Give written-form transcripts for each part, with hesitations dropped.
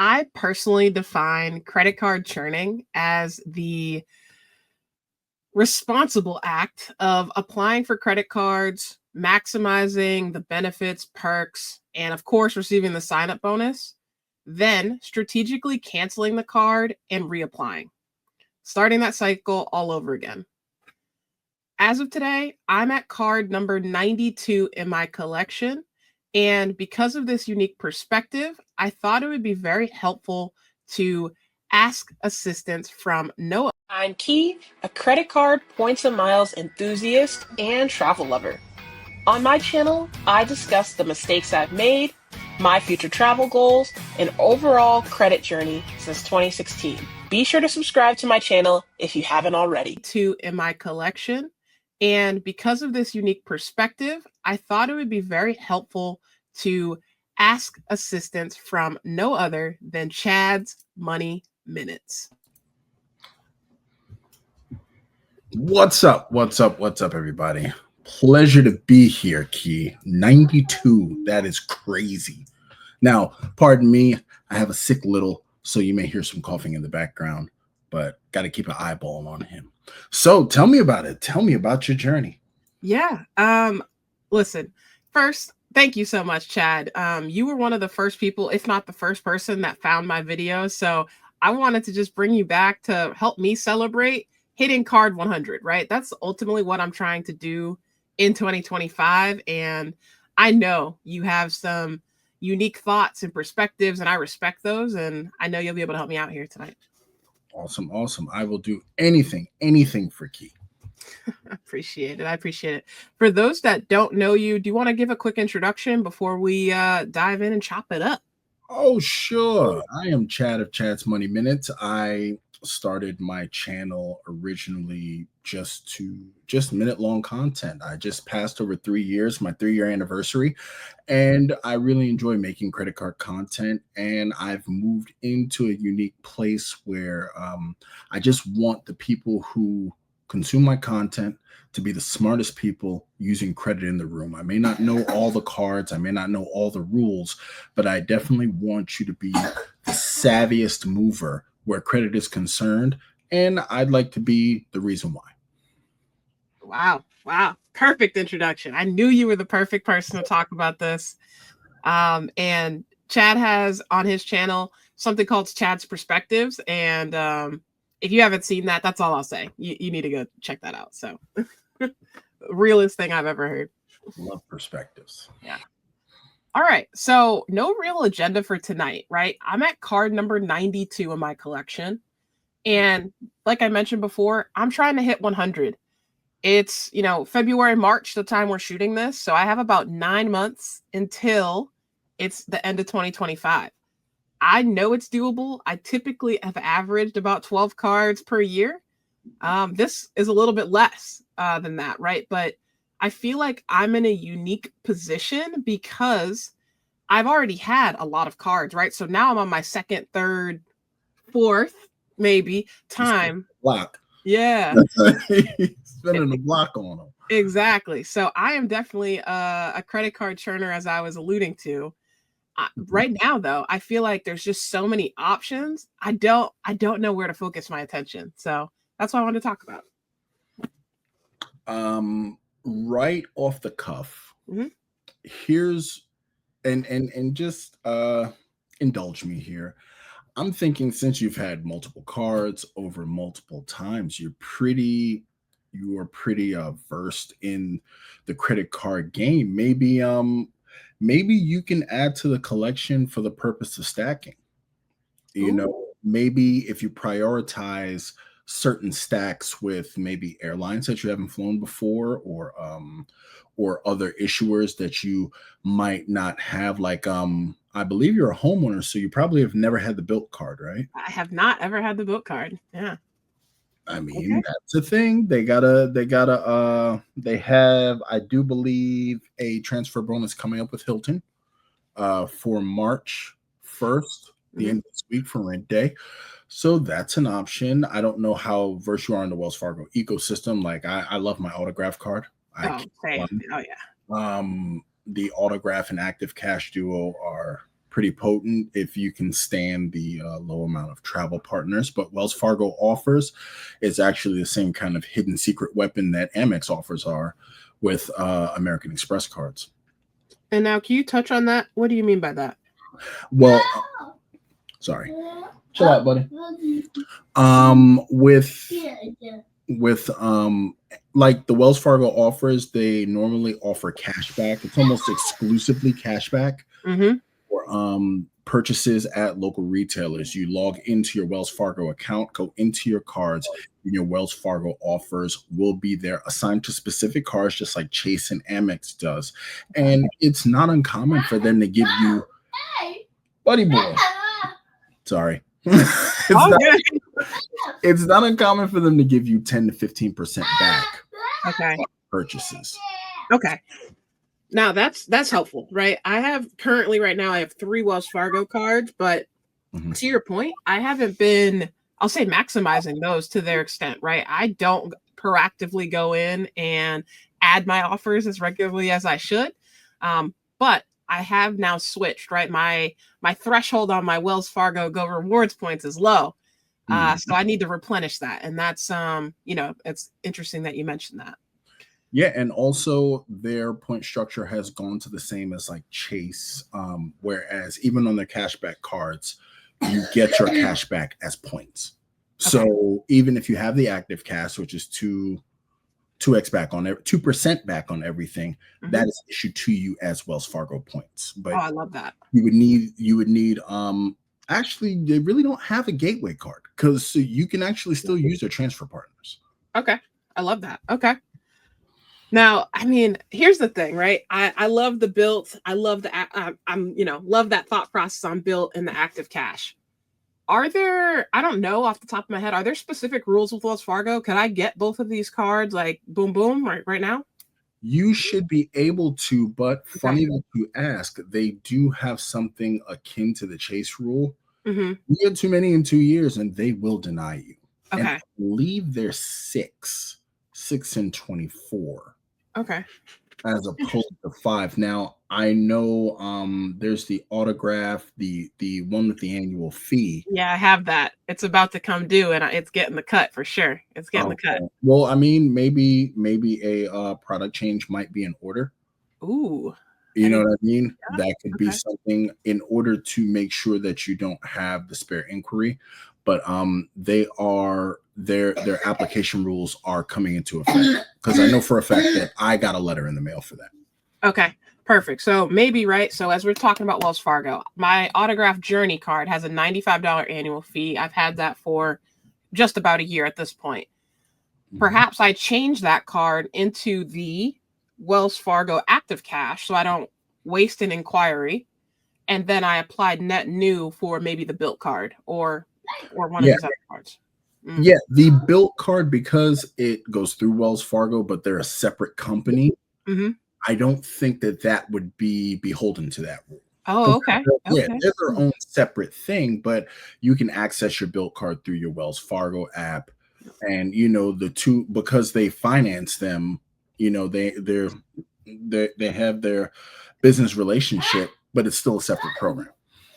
I personally define credit card churning as the responsible act of applying for credit cards, maximizing the benefits, perks, and of course, receiving the sign up bonus, then strategically canceling the card and reapplying, starting that cycle all over again. As of today, I'm at card number 92 in my collection. And because of this unique perspective, I thought it would be very helpful to ask assistance from no. I'm Key, a credit card, points and miles enthusiast and travel lover. On my channel, I discuss the mistakes I've made, my future travel goals, and overall credit journey since 2016. Be sure to subscribe to my channel if you haven't already. Two in my collection. And because of this unique perspective, I thought it would be very helpful to ask assistance from no other than Chad's Money Minutes. What's up? What's up? What's up, everybody? Pleasure to be here, Key. 92. That is crazy. Now, pardon me. I have a sick little, so you may hear some coughing in the background, but got to keep an eyeball on him. So tell me about it. Tell me about your journey. Yeah. Listen, first, thank you so much, Chad. You were one of the first people, if not the first person that found my videos. So I wanted to just bring you back to help me celebrate hitting card 100, right? That's ultimately what I'm trying to do in 2025. And I know you have some unique thoughts and perspectives, and I respect those. And I know you'll be able to help me out here tonight. Awesome. Awesome. I will do anything for Key. I appreciate it. For those that don't know you, do you want to give a quick introduction before we dive in and chop it up? Oh, sure. I am Chad of Chad's Money Minutes. I started my channel originally just minute-long content. I just passed over 3 years, my 3-year anniversary, and I really enjoy making credit card content. And I've moved into a unique place where I just want the people who consume my content to be the smartest people using credit in the room. I may not know all the cards, I may not know all the rules, but I definitely want you to be the savviest mover where credit is concerned, and I'd like to be the reason why. Wow. Perfect introduction. I knew you were the perfect person to talk about this. And Chad has on his channel something called Chad's Perspectives. And if you haven't seen that, that's all I'll say. You need to go check that out. So realest thing I've ever heard. Love perspectives. Yeah. All right. So no real agenda for tonight, right? I'm at card number 92 in my collection. And like I mentioned before, I'm trying to hit 100. It's, February, March, the time we're shooting this. So I have about 9 months until it's the end of 2025. I know it's doable. I typically have averaged about 12 cards per year. This is a little bit less than that, right? But I feel like I'm in a unique position because I've already had a lot of cards, right? So now I'm on my second, third, fourth, maybe time. Block. Yeah. Spinning the block on them. Exactly. So I am definitely a credit card churner, as I was alluding to. Right now, though, I feel like there's just so many options. I don't know where to focus my attention. So that's what I wanted to talk about. Right off the cuff, here's and just indulge me here. I'm thinking, since you've had multiple cards over multiple times, you are pretty versed in the credit card game. Maybe you can add to the collection for the purpose of stacking. Maybe if you prioritize certain stacks with maybe airlines that you haven't flown before, or other issuers that you might not have, like I believe you're a homeowner, so you probably have never had the built card, right? I have not ever had the built card. Yeah. I mean, that's a thing. They have, I do believe, a transfer bonus coming up with Hilton for March 1st, the end of this week, for rent day. So that's an option. I don't know how versed you are in the Wells Fargo ecosystem. Like, I love my autograph card. Same. Oh yeah. The autograph and active cash duo are pretty potent if you can stand the low amount of travel partners. But Wells Fargo offers is actually the same kind of hidden secret weapon that Amex offers are with American Express cards. And now, can you touch on that? What do you mean by that? Well, sorry. Chill out, buddy. With like the Wells Fargo offers, they normally offer cash back. It's almost exclusively cash back for purchases at local retailers. You log into your Wells Fargo account, go into your cards, and your Wells Fargo offers will be there assigned to specific cards, just like Chase and Amex does. And it's not uncommon for them to give you, buddy boy. Sorry. It's not uncommon for them to give you 10 to 15% back. Okay. Purchases. Okay. Now that's helpful, right? I have 3 Wells Fargo cards, but to your point, I haven't been, I'll say, maximizing those to their extent, right? I don't proactively go in and add my offers as regularly as I should. But I have now switched, right? My threshold on my Wells Fargo Go Rewards points is low. So I need to replenish that. And that's, it's interesting that you mentioned that. Yeah. And also their point structure has gone to the same as like Chase. Whereas even on their cashback cards, you get your cashback as points. Okay. So even if you have the active cash, which is 2x back on 2% back on everything, that is issued to you as Wells Fargo points. But I love that. You would need actually they really don't have a gateway card because you can actually still use their transfer partners. Okay. I love that. Okay. Now, I mean, here's the thing, right? I love the built. I love love that thought process on built in the active cash. Are there, I don't know off the top of my head, are there specific rules with Wells Fargo? Can I get both of these cards like boom, boom right now? You should be able to, but funny that you ask, they do have something akin to the Chase rule. You get too many in 2 years and they will deny you. Okay. And I believe they're 6 and 24. Okay. As opposed to 5. Now I know there's the autograph, the one with the annual fee. Yeah, I have that. It's about to come due and it's getting the cut for sure. It's getting the cut. Well, I mean, maybe a product change might be in order. Ooh. You know what I mean? Yeah. That could be something in order to make sure that you don't have the spare inquiry. But their application rules are coming into effect because I know for a fact that I got a letter in the mail for that. Okay, perfect. So maybe, right? So as we're talking about Wells Fargo, my autograph Journey card has a $95 annual fee. I've had that for just about a year at this point. Perhaps I change that card into the Wells Fargo Active Cash so I don't waste an inquiry. And then I applied net new for maybe the built card or one of these other cards. Yeah, the built card, because it goes through Wells Fargo, but they're a separate company. I don't think that would be beholden to that rule. Oh, okay. Yeah, they're their own separate thing, but you can access your built card through your Wells Fargo app. And the two, because they finance them, they have their business relationship, but it's still a separate program.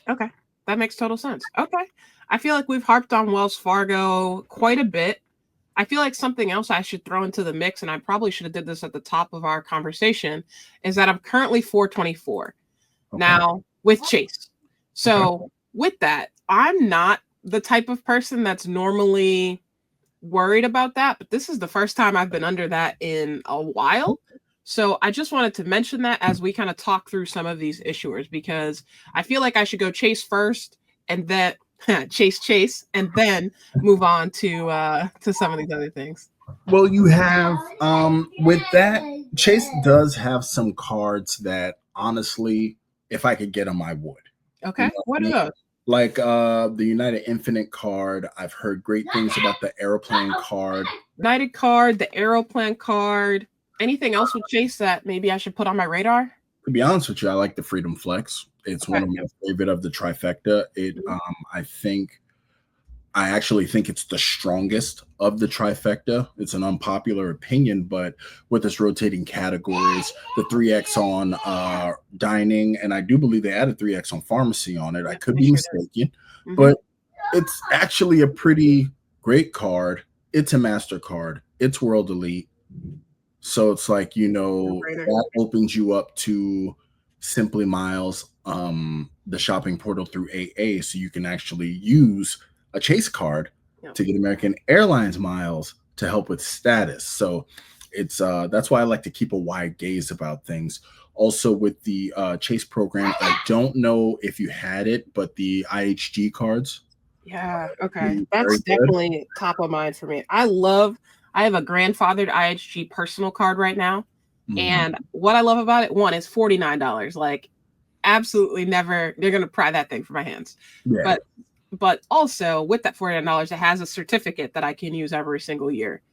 Okay, that makes total sense. Okay. I feel like we've harped on Wells Fargo quite a bit. I feel like something else I should throw into the mix, and I probably should have did this at the top of our conversation, is that I'm currently 424 now with Chase. So with that, I'm not the type of person that's normally worried about that, but this is the first time I've been under that in a while. So I just wanted to mention that as we kind of talk through some of these issuers, because I feel like I should go Chase first and then chase and then move on to some of these other things. Well, you have with that, Chase does have some cards that honestly, if I could get them, I would. Okay. What are those? Like the United Infinite card. I've heard great things about the Aeroplan card. United card, the Aeroplan card. Anything else with Chase that maybe I should put on my radar? To be honest with you, I like the Freedom Flex. It's one of my favorite of the trifecta. I think I actually think it's the strongest of the trifecta. It's an unpopular opinion, but with its rotating categories, the 3X on dining, and I do believe they added 3X on pharmacy on it. I Yep, could they be sure mistaken, did. but it's actually a pretty great card. It's a MasterCard. It's World Elite. So it's like, No brainer. that opens you up to Simply Miles, the shopping portal through AA. So you can actually use a Chase card Yep. to get American Airlines miles to help with status. So it's that's why I like to keep a wide gaze about things. Also with the Chase program, I don't know if you had it, but the IHG cards. Yeah, okay. Very That's good. definitely top of mind for me. I have a grandfathered IHG personal card right now. And what I love about it, one, is $49. Like, absolutely never, they're gonna pry that thing from my hands. Yeah. But also with that $49, it has a certificate that I can use every single year.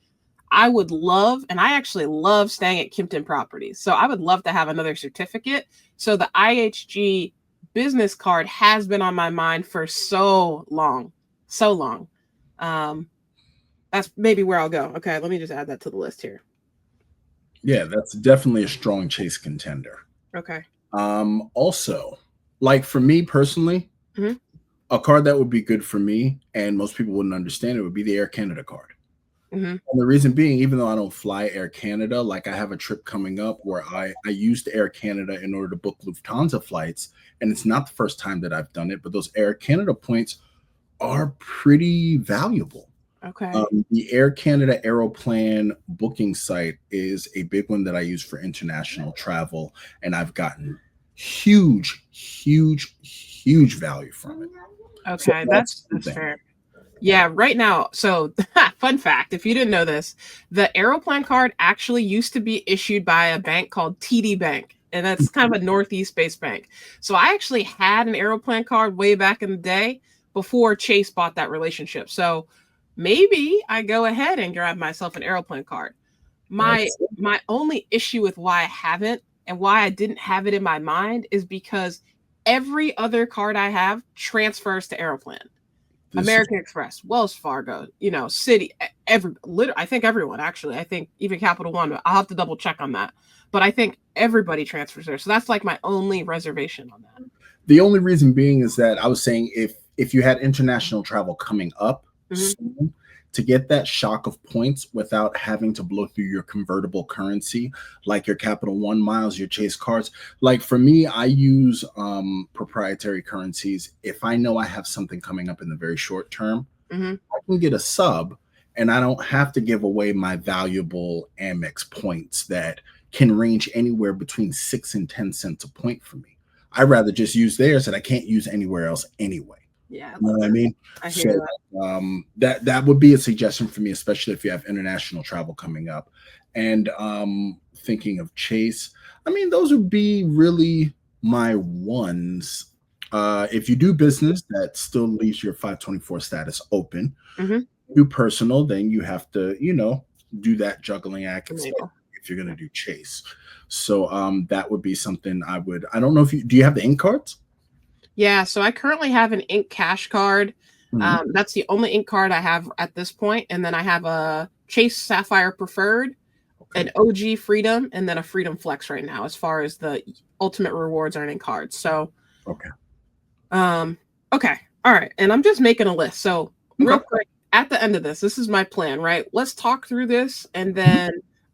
I would love, and I actually love staying at Kimpton Properties. So I would love to have another certificate. So the IHG business card has been on my mind for so long. So long. That's maybe where I'll go. Okay, let me just add that to the list here. Yeah, that's definitely a strong Chase contender. Okay. Also, like for me personally, Mhm. a card that would be good for me, and most people wouldn't understand it, would be the Air Canada card. Mhm. And the reason being, even though I don't fly Air Canada, like I have a trip coming up where I used Air Canada in order to book Lufthansa flights, and it's not the first time that I've done it, but those Air Canada points are pretty valuable. Okay. The Air Canada Aeroplan booking site is a big one that I use for international travel, and I've gotten huge, huge, huge value from it. So Okay, that's that's something. fair. Yeah, right now. So, fun fact, if you didn't know this, the Aeroplan card actually used to be issued by a bank called TD Bank, and that's kind of a Northeast-based bank. So I actually had an Aeroplan card way back in the day before Chase bought that relationship. So maybe I go ahead and grab myself an Aeroplan card. My That's my only issue with why I haven't and why I didn't have it in my mind is because every other card I have transfers to Aeroplan. this is American Express, Wells Fargo, Citi, I think everyone actually. I think even Capital One. I'll have to double check on that, but I think everybody transfers there. So that's like my only reservation on that. the only reason being is that I was saying if you had international travel coming up Mhm. soon, to get that shock of points without having to blow through your convertible currency, like your Capital One miles, your Chase cards. Like for me, I use proprietary currencies. If I know I have something coming up in the very short term, Mhm. I can get a sub and I don't have to give away my valuable Amex points that can range anywhere between 6 and 10 cents a point for me. I'd rather just use theirs that I can't use anywhere else anyway. Yeah, I You know love what I that. mean? I So hear that. that would be a suggestion for me, especially if you have international travel coming up. And thinking of Chase, I mean, those would be really my ones. If you do business, that still leaves your 524 status open. Mhm. Do personal, then you have to, do that juggling act Enable. if you're going to Yeah. do Chase. So that would be something I don't know if do you have the ink cards? Yeah, so I currently have an Ink Cash card. Mhm. That's the only Ink card I have at this point, and then I have a Chase Sapphire Preferred, an Okay. OG Freedom, and then a Freedom Flex right now, as far as the ultimate rewards earning cards. So, Okay. um, okay, all right, and I'm just making a list. So, real Okay. quick, at the end of this is my plan, right? Let's talk through this, and then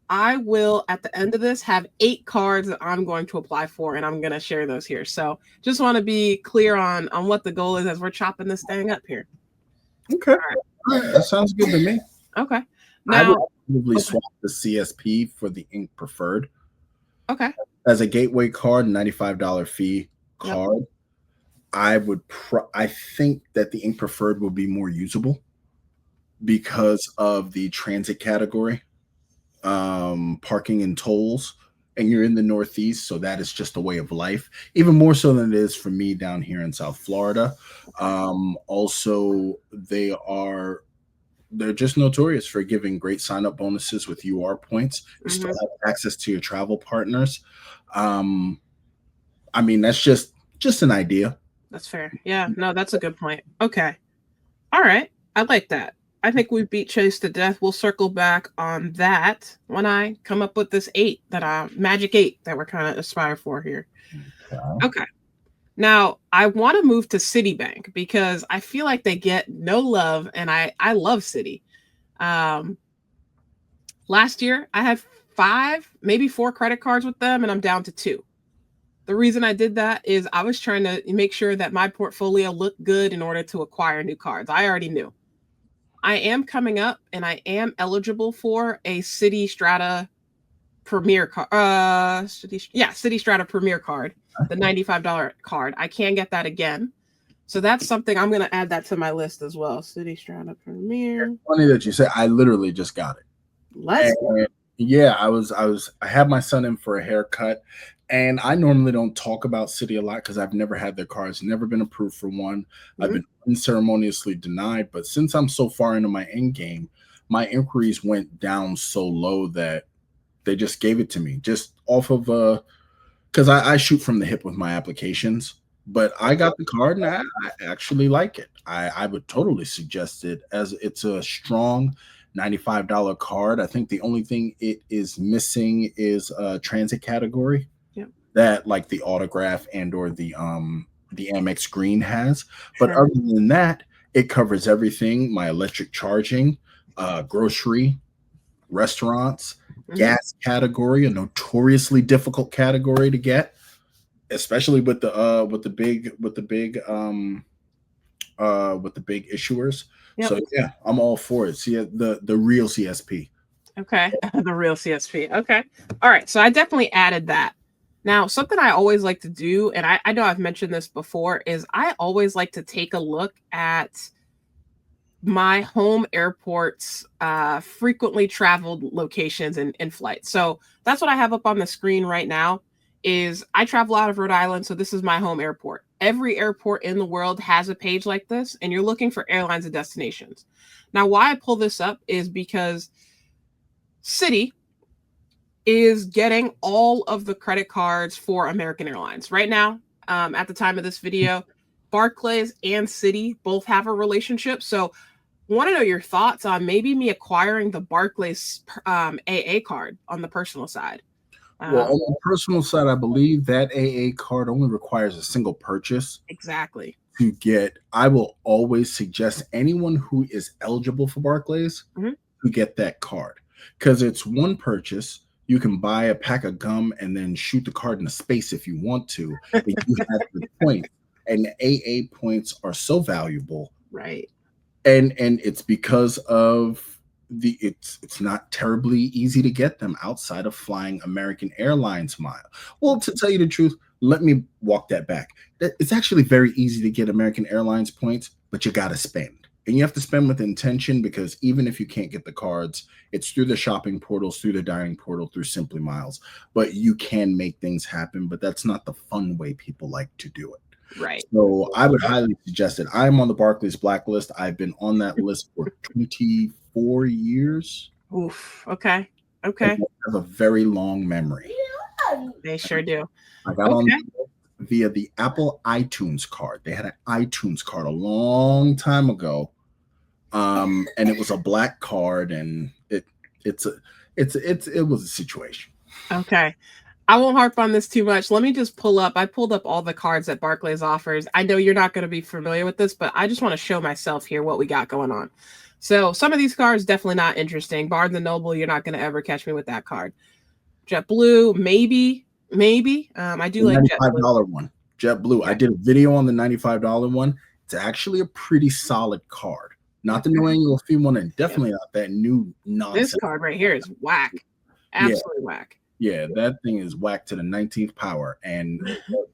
I will, at the end of this, have 8 cards that I'm going to apply for, and I'm going to share those here. So, just want to be clear on what the goal is as we're chopping this thing up here. Okay. All right. All right. That sounds good to me. Okay. I would Now, probably okay. swap the CSP for the Ink Preferred Okay. as a gateway card, $95 fee Yep. card. I think that the Ink Preferred will be more usable because of the transit category, parking and tolls, and you're in the Northeast, so that is just a way of life, even more so than it is for me down here in South Florida. Also, they're just notorious for giving great sign-up bonuses with UR points. You still Mhm. have access to your travel partners. Um, I mean, that's just an idea. That's fair. Yeah. No, that's a good point. Okay. All right. I like that. I think we beat Chase to death. We'll circle back on that when I come up with this magic 8 that we're kind of aspire for here. Okay. Now, I want to move to Citibank because I feel like they get no love, and I love Citi. Last year, I had 5, maybe 4 credit cards with them, and I'm down to 2. The reason I did that is I was trying to make sure that my portfolio looked good in order to acquire new cards. I already knew. I am coming up, and I am eligible for a Citi Strata Premier card. Citi Strata Premier card, the $95 card. I can get that again. So that's something I'm going to add that to my list as well. Citi Strata Premier. It's funny that you say. I literally just got it. Yeah, I had my son in for a haircut, and I normally don't talk about Citi a lot because I've never had their cards, never been approved for one. I've been unceremoniously denied, but since I'm so far into my end game, my inquiries went down so low that they just gave it to me just off of because I shoot from the hip with my applications. But I got the card and I actually like it. I would totally suggest it, as it's a strong $95 card. I think the only thing it is missing is a transit category that like the autograph and or the Amex green has. But other than that, it covers everything. My electric charging, grocery, restaurants, gas category, a notoriously difficult category to get, especially with the big issuers. So yeah, I'm all for it. See, the real CSP. Okay, the real CSP. Okay, all right. So I definitely added that. Now, something I always like to do, and I know I've mentioned this before, is I always like to take a look at my home airport's frequently traveled locations and flights. So that's what I have up on the screen right now. Is I travel out of Rhode Island, so this is my home airport. Every airport in the world has a page like this, and you're looking for airlines and destinations. Now, why I pull this up is because Citi is getting all of the credit cards for American Airlines. Right now, at the time of this video, Barclays and Citi both have a relationship. So I want to know your thoughts on maybe me acquiring the Barclays AA card on the personal side. Well, on the personal side, I believe that AA card only requires a single purchase. Exactly. To get, I will always suggest anyone who is eligible for Barclays to get that card, because it's one purchase. You can buy a pack of gum and then shoot the card in a space if you want to. But you have the points, and AA points are so valuable, right? And it's because of it's not terribly easy to get them outside of flying American Airlines mile. Well, to tell you the truth, let me walk that back. It's actually very easy to get American Airlines points, but you got to spend. And you have to spend with intention, because even if you can't get the cards, it's through the shopping portals, through the dining portal, through Simply Miles. But you can make things happen, but that's not the fun way people like to do it. Right. So I would highly suggest it. I'm on the Barclays blacklist. I've been on that list for 24 years. Oof. Okay. Okay. I have a very long memory. They sure do. I got on via the Apple iTunes card. They had an iTunes card a long time ago. And it was a black card, and it was a situation. Okay. I won't harp on this too much. Let me just I pulled up all the cards that Barclays offers. I know you're not going to be familiar with this, but I just want to show myself here what we got going on. So some of these cards definitely not interesting. Barnes and Noble, you're not going to ever catch me with that card. JetBlue, maybe. I do like $95 one. JetBlue. I did a video on the $95 one. It's actually a pretty solid card. Not the no annual fee one, and definitely not that new nonsense. This card right here is whack. Absolutely whack. Yeah, that thing is whack to the 19th power, and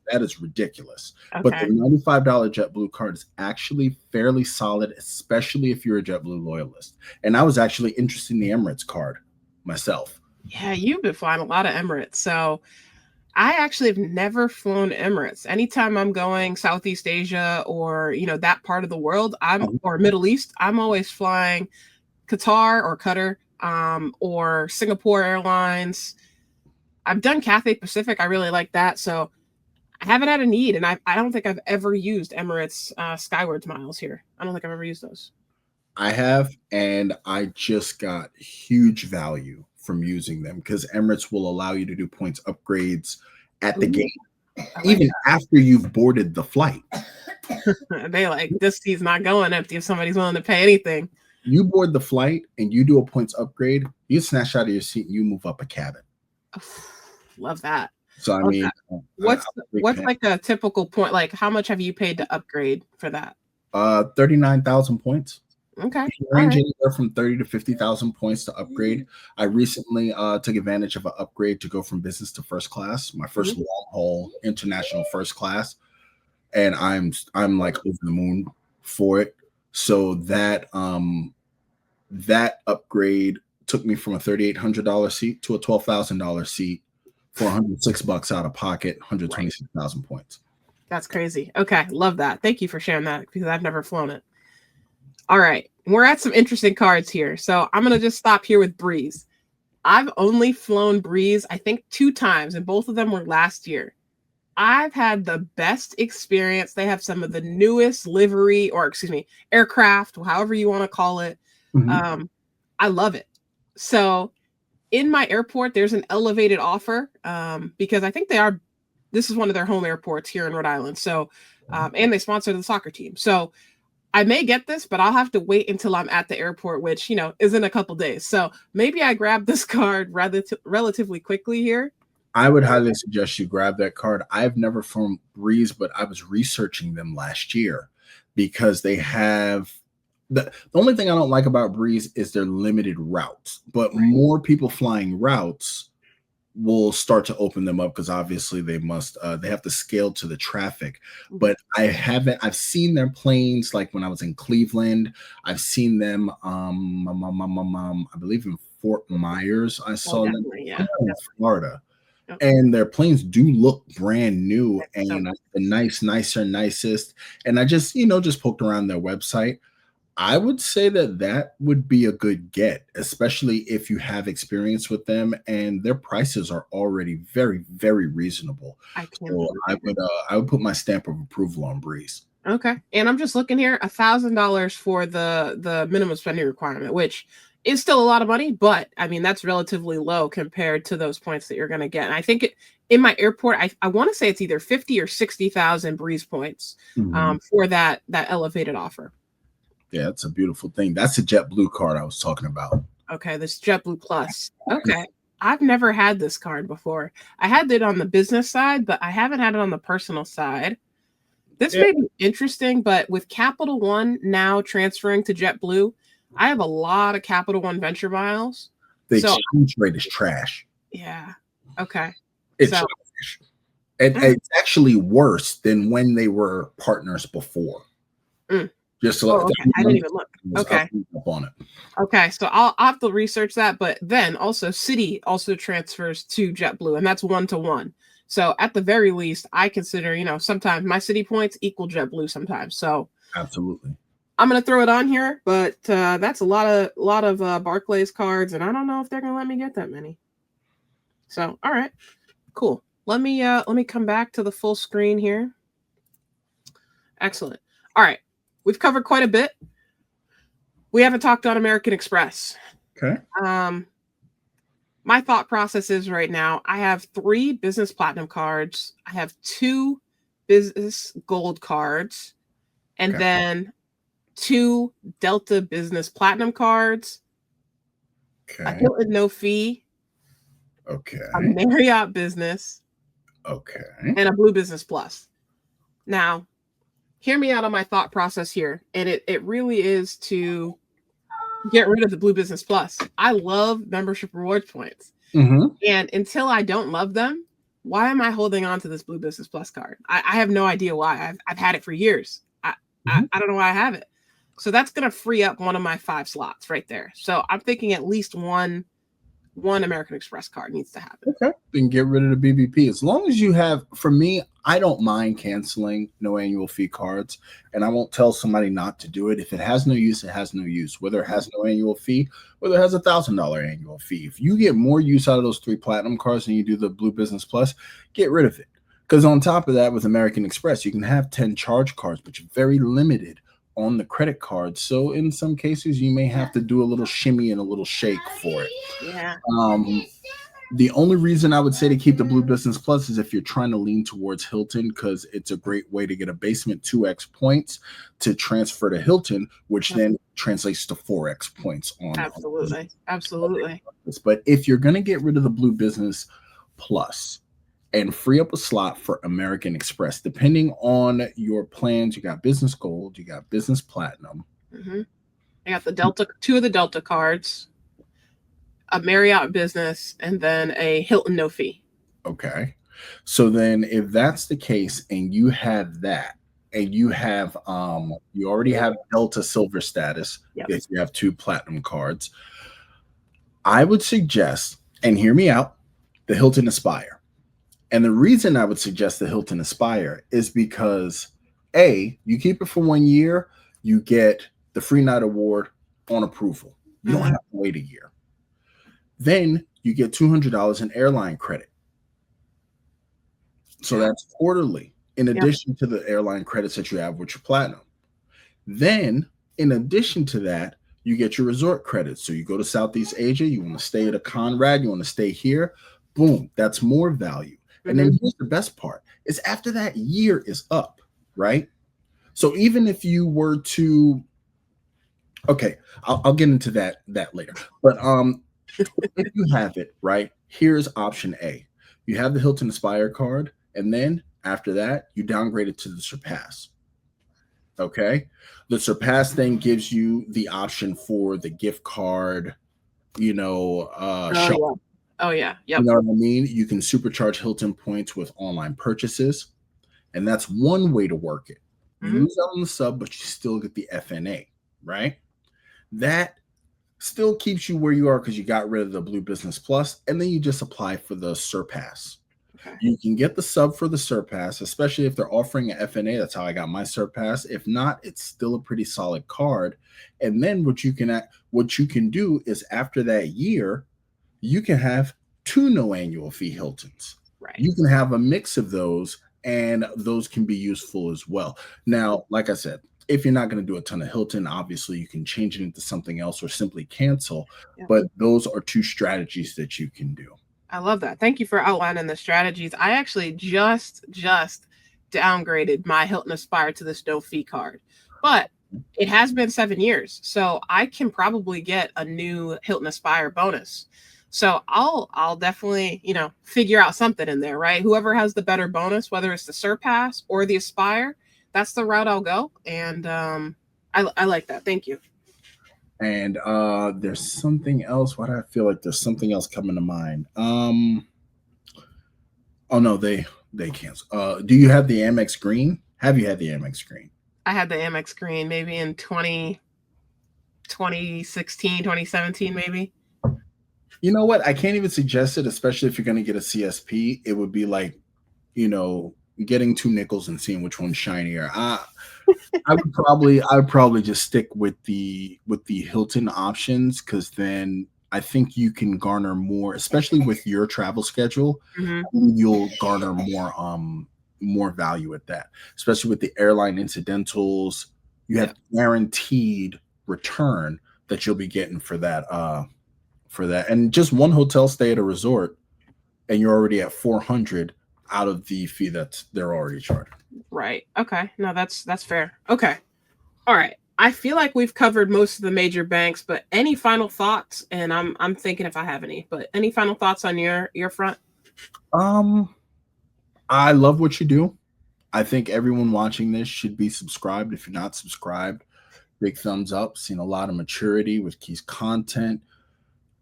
that is ridiculous. But the $95 JetBlue card is actually fairly solid, especially if you're a JetBlue loyalist. And I was actually interested in the Emirates card myself. Yeah, you've been flying a lot of Emirates. So I actually have never flown Emirates. Anytime I'm going Southeast Asia or, that part of the world, or Middle East, I'm always flying Qatar or Singapore Airlines. I've done Cathay Pacific. I really like that. So I haven't had a need. And I don't think I've ever used Emirates Skywards miles here. I don't think I've ever used those. I have, and I just got huge value from using them because Emirates will allow you to do points upgrades at the Ooh, gate, I like even after you've boarded the flight. that. They like this seat's not going empty if somebody's willing to pay anything. You board the flight and you do a points upgrade, you snatch out of your seat and you move up a cabin. Love that. So I Love mean, that. I'm What's a big what's fan. like a typical point? Like how much have you paid to upgrade for that? 39,000 points. Okay. You can All range right. anywhere from 30 to 50,000 points to upgrade. I recently took advantage of an upgrade to go from business to first class, my first Mhm. long haul international first class, and I'm like over the moon for it. So that upgrade took me from a $3,800 seat to a $12,000 seat for $106 out of pocket, Right. 126,000 points. That's crazy. Okay. Love that. Thank you for sharing that because I've never flown it. All right. We're at some interesting cards here. So I'm going to just stop here with Breeze. I've only flown Breeze, I think 2 times, and both of them were last year. I've had the best experience. They have some of the newest livery, or excuse me, aircraft, however you want to call it. Mhm. I love it. So in my airport, there's an elevated offer because I think this is one of their home airports here in Rhode Island. So, and they sponsor the soccer team. So I may get this, but I'll have to wait until I'm at the airport, which, is in a couple days. So maybe I grab this card relatively quickly here. I would highly suggest you grab that card. I've never flown Breeze, but I was researching them last year because they have the only thing I don't like about Breeze is their limited routes, but Right. more people flying routes will start to open them up because obviously they have to scale to the traffic. Mhm. But I've seen their planes like when I was in Cleveland. I've seen them I believe in Fort Myers. I Oh, saw them definitely. Yeah. somewhere in Florida, Yep. and their planes do look brand new So and nice. the nicest. And I just poked around their website. I would say that would be a good get, especially if you have experience with them and their prices are already very, very reasonable. I can't So believe it. I would put my stamp of approval on Breeze. Okay. And I'm just looking here, $1,000 for the minimum spending requirement, which is still a lot of money, but I mean that's relatively low compared to those points that you're going to get. And I think in my airport, I want to say it's either 50 or 60,000 Breeze points Mhm. for that elevated offer. Yeah, it's a beautiful thing. That's the JetBlue card I was talking about. Okay, this JetBlue Plus. Okay. I've never had this card before. I had it on the business side, but I haven't had it on the personal side. This Yeah, may be interesting, but with Capital One now transferring to JetBlue, I have a lot of Capital One Venture miles. the So, exchange rate is trash. yeah. Okay. It's So, trash. It's actually worse than when they were partners before. mm. Just to Oh, let okay. I didn't even look. was Okay. up on it. Okay. So I'll have to research that. But then also Citi also transfers to JetBlue, and that's 1-to-1. So at the very least, I consider, sometimes my Citi points equal JetBlue sometimes. So Absolutely. I'm gonna throw it on here, but that's a lot of Barclays cards, and I don't know if they're gonna let me get that many. So all right, cool. Let me come back to the full screen here. Excellent. All right, we've covered quite a bit. We haven't talked on American Express. Okay. My thought process is right now I have 3 business platinum cards. I have 2 business gold cards, and Okay. then 2 Delta business platinum cards, a Okay. Hilton no fee, Okay. a Marriott business, Okay. and a Blue Business Plus. Now, hear me out on my thought process here, and it really is to get rid of the Blue Business Plus. I love membership rewards points. Mm-hmm. And until I don't love them, why am I holding on to this Blue Business Plus card? I have no idea why. I've had it for years. I don't know why I have it. So that's going to free up one of my 5 slots right there. So I'm thinking at least one American Express card needs to happen. Okay. Then get rid of the BBP. As long as you have, for me, I don't mind canceling no annual fee cards, and I won't tell somebody not to do it. If it has no use, it has no use. Whether it has no annual fee, whether it has $1,000 annual fee. If you get more use out of those 3 platinum cards than you do the Blue Business Plus, get rid of it. Because on top of that, with American Express, you can have 10 charge cards, but you're very limited on the credit card. So in some cases, you may have to do a little shimmy and a little shake for it. Yeah. The only reason I would say to keep the Blue Business Plus is if you're trying to lean towards Hilton, because it's a great way to get a basement 2x points to transfer to Hilton, which then translates to 4x points on. Absolutely. Absolutely. But if you're going to get rid of the Blue Business Plus and free up a slot for American Express, depending on your plans, you got Business Gold, you got Business Platinum. I got the Delta, 2 of the Delta cards, a Marriott Business, and then a Hilton no fee. Okay. So then if that's the case and you have that, and you have you already have Delta Silver status, if you have 2 platinum cards, I would suggest, and hear me out, the Hilton Aspire. And the reason I would suggest the Hilton Aspire is because A, you keep it for 1 year, you get the free night award on approval. You don't have to wait a year. Then you get $200 in airline credit. So that's quarterly, in addition to the airline credits that you have with your platinum. Then, in addition to that, you get your resort credits. So you go to Southeast Asia, you want to stay at a Conrad, you want to stay here, boom, that's more value. And then here's the best part, is after that year is up, right? So even if you were to, okay, I'll get into that later. But if you have it, right, here's option A. You have the Hilton Aspire card, and then after that, you downgrade it to the Surpass. Okay? The Surpass then gives you the option for the gift card, you know, Oh, yeah. Yep. You know what I mean? You can supercharge Hilton points with online purchases, and that's one way to work it. You lose out on the sub, but you still get the FNA, right? That still keeps you where you are because you got rid of the Blue Business Plus, and then you just apply for the Surpass. Okay. You can get the sub for the Surpass, especially if they're offering an FNA. That's how I got my Surpass. If not, it's still a pretty solid card. And then what you can do is after that year, you can have 2 no annual fee Hiltons. Right. You can have a mix of those, and those can be useful as well. Now, like I said, if you're not going to do a ton of Hilton, obviously you can change it into something else or simply cancel. Yeah. But those are 2 strategies that you can do. I love that. Thank you for outlining the strategies. I actually just downgraded my Hilton Aspire to this no fee card, but it has been 7 years, so I can probably get a new Hilton Aspire bonus. So I'll definitely, figure out something in there, right? Whoever has the better bonus, whether it's the Surpass or the Aspire, that's the route I'll go. And I like that. Thank you. And there's something else. Why do I feel like there's something else coming to mind? Oh no, they cancel. Do you have the Amex Green? Have you had the Amex Green? I had the Amex Green maybe in 2016, 2017, maybe. You know what? I can't even suggest it, especially if you're going to get a CSP. It would be like, getting 2 nickels and seeing which one's shinier. I would probably just stick with the Hilton options, because then I think you can garner more, especially with your travel schedule. You'll garner more value at that, especially with the airline incidentals. You have guaranteed return that you'll be getting for that. And just one hotel stay at a resort, and you're already at $400 out of the fee that they're already charging. Right. Okay. No, that's fair. Okay. All right. I feel like we've covered most of the major banks, but any final thoughts? And I'm thinking if I have any, but any final thoughts on your front? I love what you do. I think everyone watching this should be subscribed. If you're not subscribed, big thumbs up. Seen a lot of maturity with Key's content.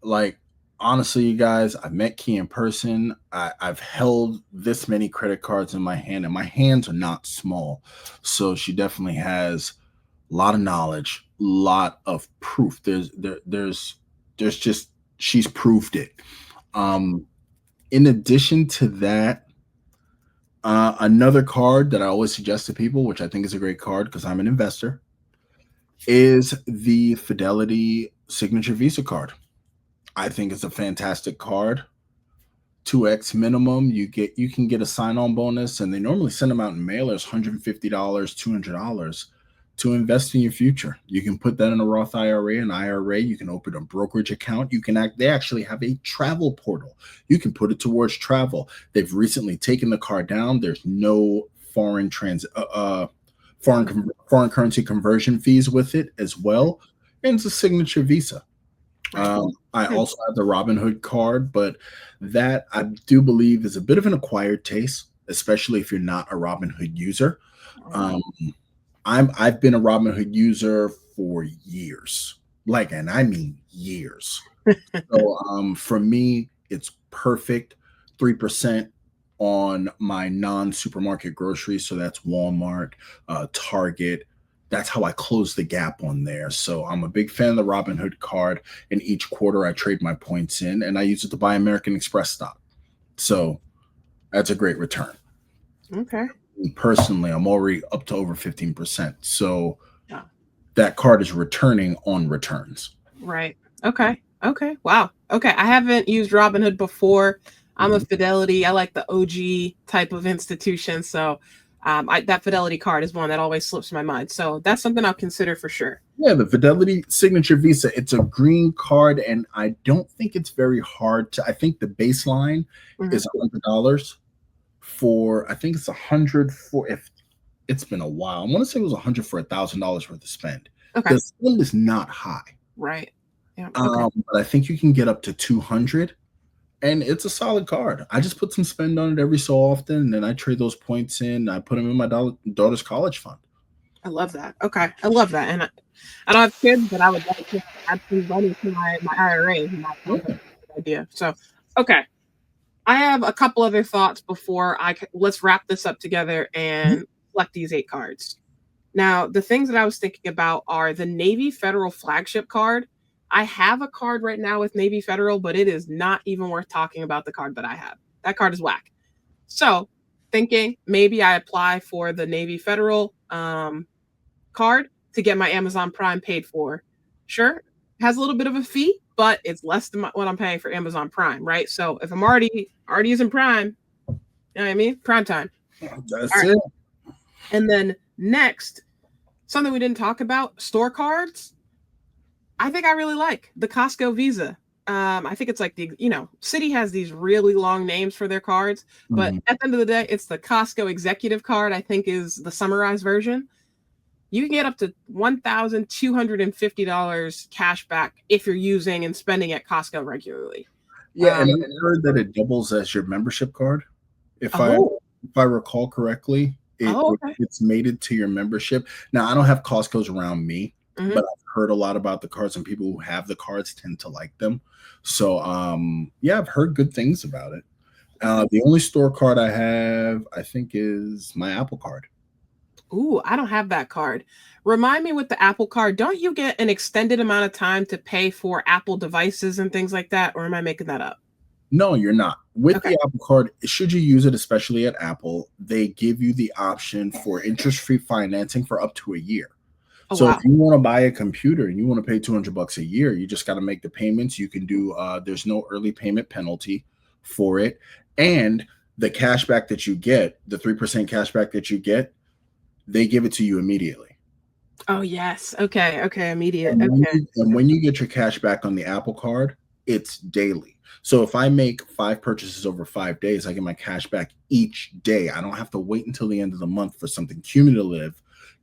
Like, honestly, you guys, I've met Key in person. I've held this many credit cards in my hand, and my hands are not small. So she definitely has a lot of knowledge, a lot of proof. There's just, she's proved it. In addition to that, another card that I always suggest to people, which I think is a great card because I'm an investor, is the Fidelity Signature Visa card. I think it's a fantastic card. 2x minimum. You can get a sign-on bonus, and they normally send them out in mailers, $150, $200. to invest in your future. You can put that in a Roth IRA, an IRA. You can open a brokerage account. They actually have a travel portal. You can put it towards travel. They've recently taken the card down. There's no foreign currency conversion fees with it as well. And it's a signature Visa. I also have the Robinhood card, but that I do believe is a bit of an acquired taste, especially if you're not a Robinhood user. I've been a Robinhood user for years, and I mean years. So for me, it's perfect. 3% on my non-supermarket groceries. So that's Walmart, Target. That's how I close the gap on there. So I'm a big fan of the Robinhood card. And each quarter I trade my points in and I use it to buy American Express stock. So that's a great return. Okay. Personally, I'm already up to over 15%. So that card is returning on returns. Right. Okay. Wow. Okay. I haven't used Robinhood before. I'm a Fidelity. I like the OG type of institution. So that Fidelity card is one that always slips my mind. So that's something I'll consider for sure. Yeah, the Fidelity Signature Visa. It's a green card, and I don't think it's very hard to. I think the baseline is $100 for. I think it's $100 for if it's been a while. I want to say it was $100 for $1,000 worth of spend. Okay, the spend is not high. Right. Yeah. Okay. But I think you can get up to $200. And it's a solid card. I just put some spend on it every so often, and then I trade those points in. I put them in my daughter's college fund. I love that. Okay, I love that. And I don't have kids, but I would like to add some money to my IRA. That's a good idea. So, okay, I have a couple other thoughts before let's wrap this up together and select these 8 cards. Now, the things that I was thinking about are the Navy Federal flagship card. I have a card right now with Navy Federal, but it is not even worth talking about the card that I have. That card is whack. So thinking maybe I apply for the Navy Federal card to get my Amazon Prime paid for. Sure, has a little bit of a fee, but it's less than what I'm paying for Amazon Prime, right? So if I'm already using Prime, you know what I mean? Prime time. That's it. And then next, something we didn't talk about, store cards. I think I really like the Costco Visa. I think it's like Citi has these really long names for their cards, but at the end of the day, it's the Costco Executive Card, I think is the summarized version. You can get up to $1,250 cash back if you're using and spending at Costco regularly. Yeah, and I heard that it doubles as your membership card. If I recall correctly, it's mated to your membership. Now, I don't have Costco's around me, but I've heard a lot about the cards, and people who have the cards tend to like them. So, I've heard good things about it. The only store card I have, I think, is my Apple Card. Ooh, I don't have that card. Remind me with the Apple Card, don't you get an extended amount of time to pay for Apple devices and things like that? Or am I making that up? No, you're not. With the Apple Card, should you use it, especially at Apple, they give you the option for interest-free financing for up to a year. So if you want to buy a computer and you want to pay $200 a year, you just got to make the payments. You can do, there's no early payment penalty for it. And the cash back that you get, the 3% cash back that you get, they give it to you immediately. Oh, yes. Okay. Immediate. And when you get your cash back on the Apple Card, it's daily. So if I make 5 purchases over 5 days, I get my cash back each day. I don't have to wait until the end of the month for something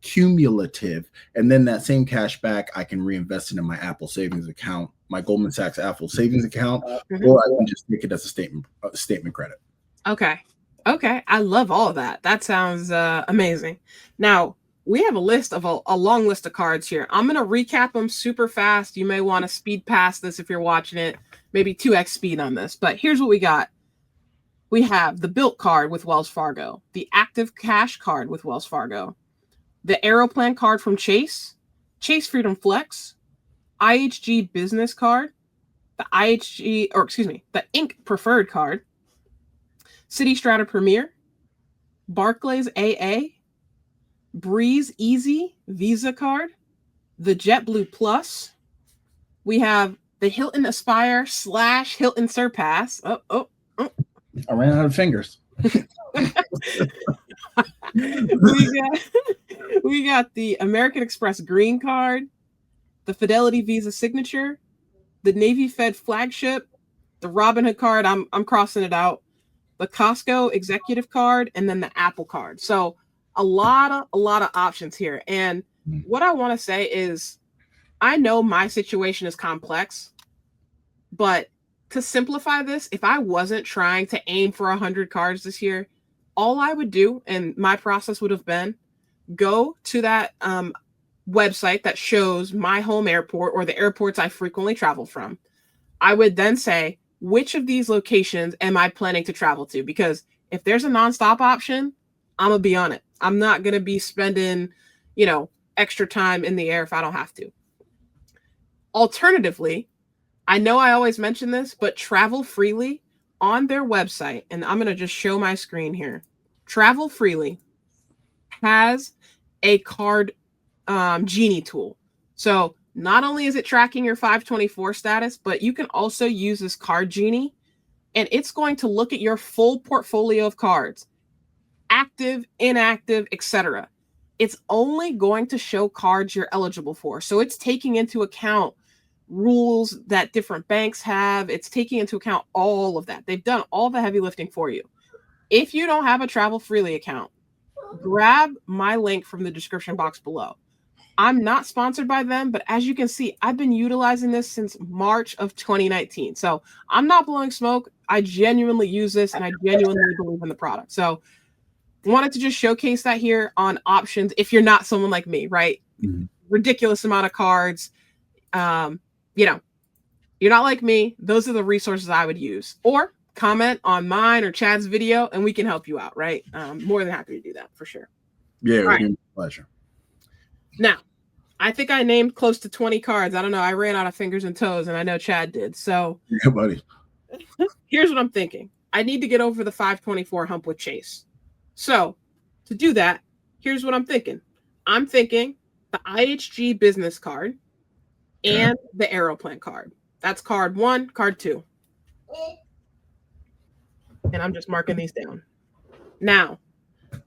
cumulative, and then that same cash back I can reinvest it in my Apple savings account, my Goldman Sachs Apple savings account, or I can just take it as a statement credit. Okay, I love all of that. That sounds amazing. Now we have a list of a long list of cards here. I'm gonna recap them super fast. You may want to speed past this if you're watching it, maybe 2x speed on this, but here's what we got. We have the Built card with Wells Fargo, the Active Cash card with Wells Fargo, the Aeroplan card from Chase Freedom Flex, IHG Business card, the Inc. Preferred card, Citi Strata Premier, Barclays AA, Breeze Easy Visa card, the JetBlue Plus. We have the Hilton Aspire / Hilton Surpass. I ran out of fingers. we got the American Express Green Card, the Fidelity Visa Signature, the Navy Fed Flagship, the Robinhood Card. I'm crossing it out. The Costco Executive Card, and then the Apple Card. So a lot of options here. And what I want to say is, I know my situation is complex, but to simplify this, if I wasn't trying to aim for 100 cards this year, all I would do, and my process would have been, go to that website that shows my home airport or the airports I frequently travel from. I would then say, which of these locations am I planning to travel to? Because if there's a nonstop option, I'm going to be on it. I'm not going to be spending, extra time in the air if I don't have to. Alternatively, I know I always mention this, but TravelFreely on their website, and I'm going to just show my screen here. TravelFreely has a card genie tool. So not only is it tracking your 524 status, but you can also use this card genie, and it's going to look at your full portfolio of cards, active, inactive, etc. It's only going to show cards you're eligible for. So it's taking into account rules that different banks have. It's taking into account all of that. They've done all the heavy lifting for you. If you don't have a TravelFreely account, grab my link from the description box below. I'm not sponsored by them, but as you can see, I've been utilizing this since March of 2019. So I'm not blowing smoke. I genuinely use this, and I genuinely believe in the product. So wanted to just showcase that here on options if you're not someone like me, right? Mm-hmm. Ridiculous amount of cards. You're not like me. Those are the resources I would use. Or comment on mine or Chad's video, and we can help you out, right? More than happy to do that for sure. Yeah, it would be a pleasure. Now, I think I named close to 20 cards. I don't know. I ran out of fingers and toes, and I know Chad did. So, yeah, buddy. Here's what I'm thinking. I need to get over the 524 hump with Chase. So, to do that, here's what I'm thinking. I'm thinking the IHG business card and the Aeroplan card. That's card 1, card 2. And I'm just marking these down. Now,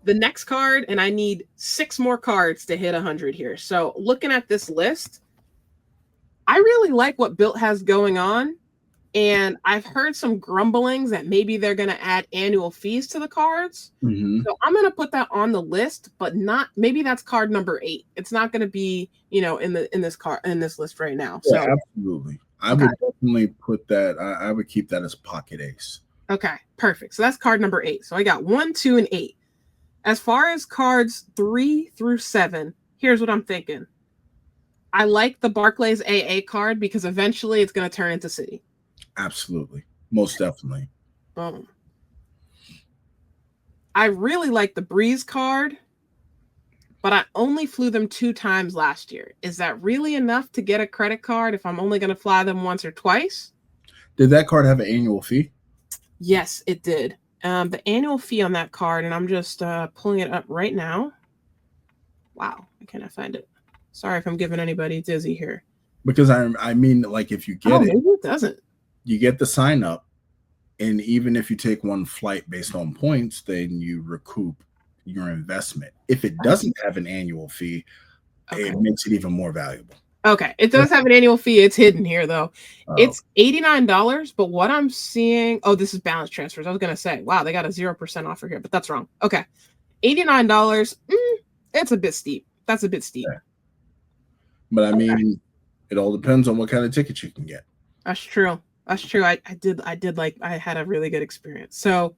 the next card, and I need 6 more cards to hit 100 here. So looking at this list, I really like what Built has going on. And I've heard some grumblings that maybe they're going to add annual fees to the cards. Mm-hmm. So I'm going to put that on the list, but not, maybe that's card number 8. It's not going to be, in this list right now. So yeah, absolutely. I would definitely put that. I would keep that as pocket ace. Okay, perfect. So that's card number 8. So I got 1, 2, and 8. As far as cards 3 through 7, here's what I'm thinking. I like the Barclays AA card because eventually it's going to turn into Citi. Absolutely. Most definitely. Boom. I really like the Breeze card, but I only flew them 2 times last year. Is that really enough to get a credit card if I'm only going to fly them once or twice? Did that card have an annual fee? Yes, it did. The annual fee on that card, and I'm just pulling it up right now. Wow, I cannot find it. Sorry if I'm giving anybody dizzy here. Because I mean, like if you get maybe it doesn't. You get the sign up, and even if you take one flight based on points, then you recoup your investment. If it doesn't have an annual fee, it makes it even more valuable. Okay, it does have an annual fee. It's hidden here, though. It's $89, but what I'm seeing... Oh, this is balance transfers. I was going to say, wow, they got a 0% offer here, but that's wrong. Okay, $89, it's a bit steep. That's a bit steep. Yeah. But, I mean, it all depends on what kind of tickets you can get. That's true. That's true. I had a really good experience. So,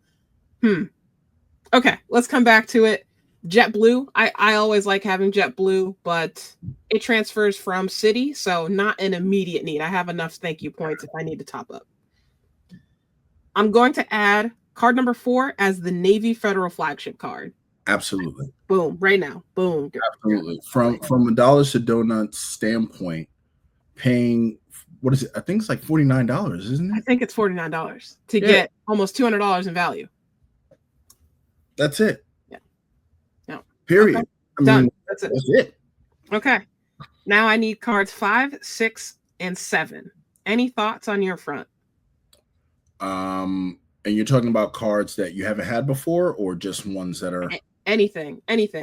okay, let's come back to it. JetBlue, I always like having JetBlue, but it transfers from Citi, so not an immediate need. I have enough thank you points if I need to top up. I'm going to add card number 4 as the Navy Federal Flagship card. Absolutely. Boom, right now. Boom. Absolutely. From a dollars to donuts standpoint, paying, what is it? I think it's like $49, isn't it? I think it's $49 to get almost $200 in value. That's it. No. Period. Okay. I mean, That's it. That's it. Okay. Now I need cards 5, 6, and 7. Any thoughts on your front? And you're talking about cards that you haven't had before, or just ones that are Anything.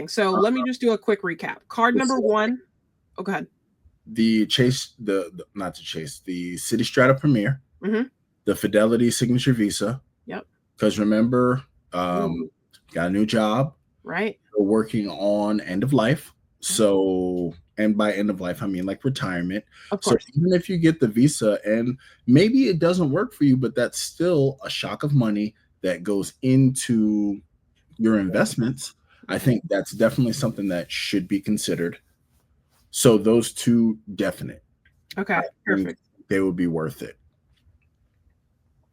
So let me just do a quick recap. Card number one. Oh, go ahead. The Chase, not the Chase, the City Strata Premier, the Fidelity Signature Visa. Yep. Because remember, got a new job. Right. We're working on end of life. So, and by end of life, I mean like retirement. Of course. So even if you get the visa and maybe it doesn't work for you, but that's still a shock of money that goes into your investments. I think that's definitely something that should be considered. So those two definite. Okay, perfect. They would be worth it.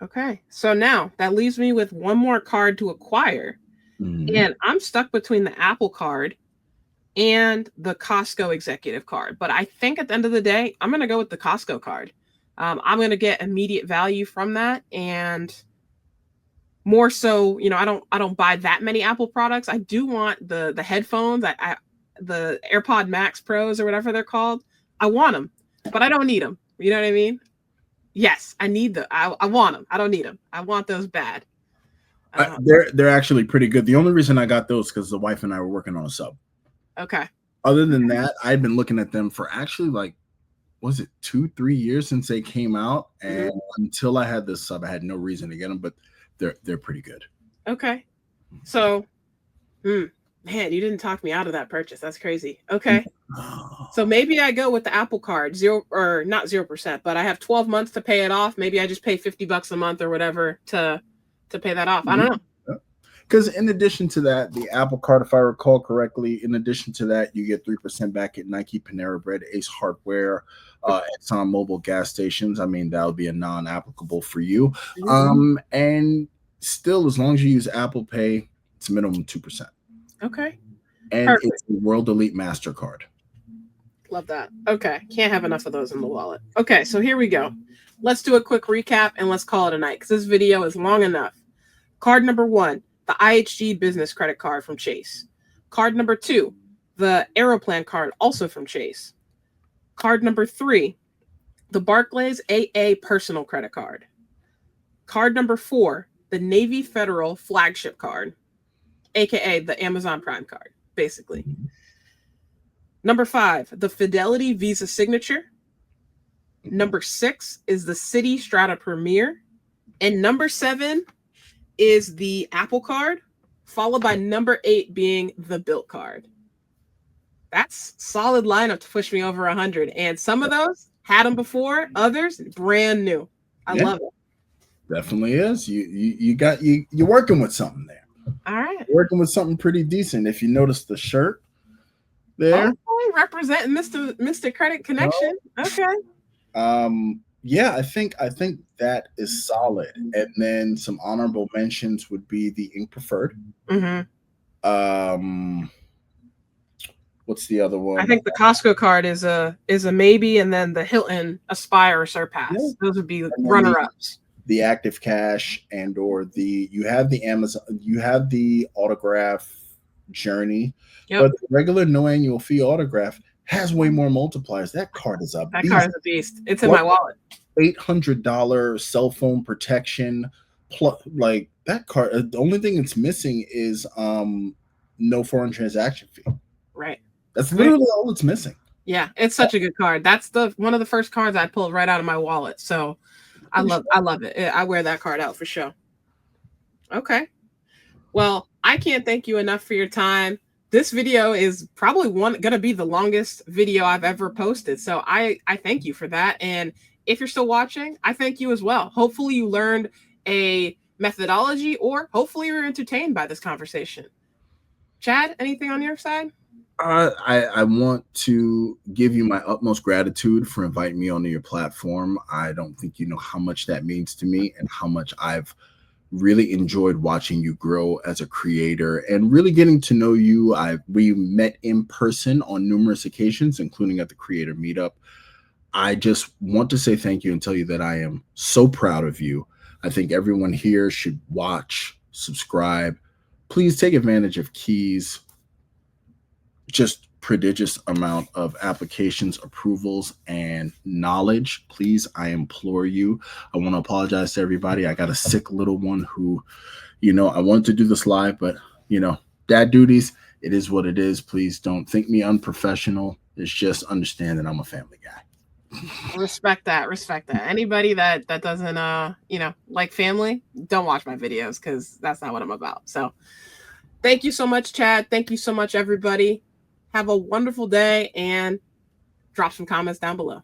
Okay, so now that leaves me with one more card to acquire. And I'm stuck between the Apple Card and the Costco Executive Card. But I think at the end of the day, I'm going to go with the Costco card. I'm going to get immediate value from that. And more so, you know, I don't buy that many Apple products. I do want the headphones, the AirPod Max Pros or whatever they're called. I want them, but I don't need them. You know what I mean? Yes, I need them. I want them. I don't need them. I want those bad. They're actually pretty good. The only reason I got those because the wife and I were working on a sub. Okay. Other than that, I've been looking at them for actually like, was it 2-3 years since they came out? And until I had this sub, I had no reason to get them, but they're pretty good. Okay. So, man, you didn't talk me out of that purchase. That's crazy. Okay. So maybe I go with the Apple Card, not 0%, but I have 12 months to pay it off. Maybe I just pay $50 a month or whatever to pay that off. I don't know. Because in addition to that, the Apple Card, if I recall correctly, in addition to that, you get 3% back at Nike, Panera Bread, Ace Hardware, Exxon Mobil gas stations. I mean, that would be a non-applicable for you. And still, as long as you use Apple Pay, it's minimum 2%. Okay. And perfect. It's a World Elite MasterCard. Love that. Okay. Can't have enough of those in the wallet. Okay, so here we go. Let's do a quick recap and let's call it a night because this video is long enough. Card number one, the IHG Business Credit Card from Chase. Card number two, the Aeroplan card, also from Chase. Card number three, the Barclays AA Personal Credit Card. Card number four, the Navy Federal Flagship Card, aka the Amazon Prime card, basically. Number five, the Fidelity Visa Signature. Number six is the City Strata Premier. And number seven is the Apple Card, followed by number 8 being the Bilt Card. That's solid lineup to push me over 100. And some of those had them before, others brand new. I love it. Definitely is. You're working with something there. All right. You're working with something pretty decent. If you notice the shirt there. Oh, representing Mr. Credit Connection. Okay. Yeah, I think that is solid. And then some honorable mentions would be the Ink Preferred. What's the other one? I think the Costco card is a maybe, and then the Hilton Aspire or Surpass. Yeah. Those would be runner-ups. The Active Cash or you have the Amazon, you have the Autograph Journey, but the regular no annual fee Autograph has way more multipliers. That card is a beast. That card is a beast. It's in my wallet. $800 cell phone protection. Plus, like that card, the only thing it's missing is no foreign transaction fee. Right. That's literally all it's missing. Yeah, it's such a good card. That's one of the first cards I pulled right out of my wallet. So I love it. I wear that card out for sure. Okay. Well, I can't thank you enough for your time. This video is probably going to be the longest video I've ever posted. So I thank you for that. And if you're still watching, I thank you as well. Hopefully you learned a methodology or hopefully you're entertained by this conversation. Chad, anything on your side? I want to give you my utmost gratitude for inviting me onto your platform. I don't think you know how much that means to me and how much I've really enjoyed watching you grow as a creator and really getting to know you. We met in person on numerous occasions, including at the creator meetup. I just want to say thank you and tell you that I am so proud of you. I think everyone here should watch, subscribe. Please take advantage of Key's just prodigious amount of applications, approvals, and knowledge. Please, I implore you. I want to apologize to everybody. I got a sick little one who, I wanted to do this live, but, dad duties. It is what it is. Please don't think me unprofessional. It's just understand that I'm a family guy. Respect that. Anybody that doesn't like family, don't watch my videos, because that's not what I'm about. So thank you so much, Chad. Thank you so much, everybody. Have a wonderful day, and drop some comments down below.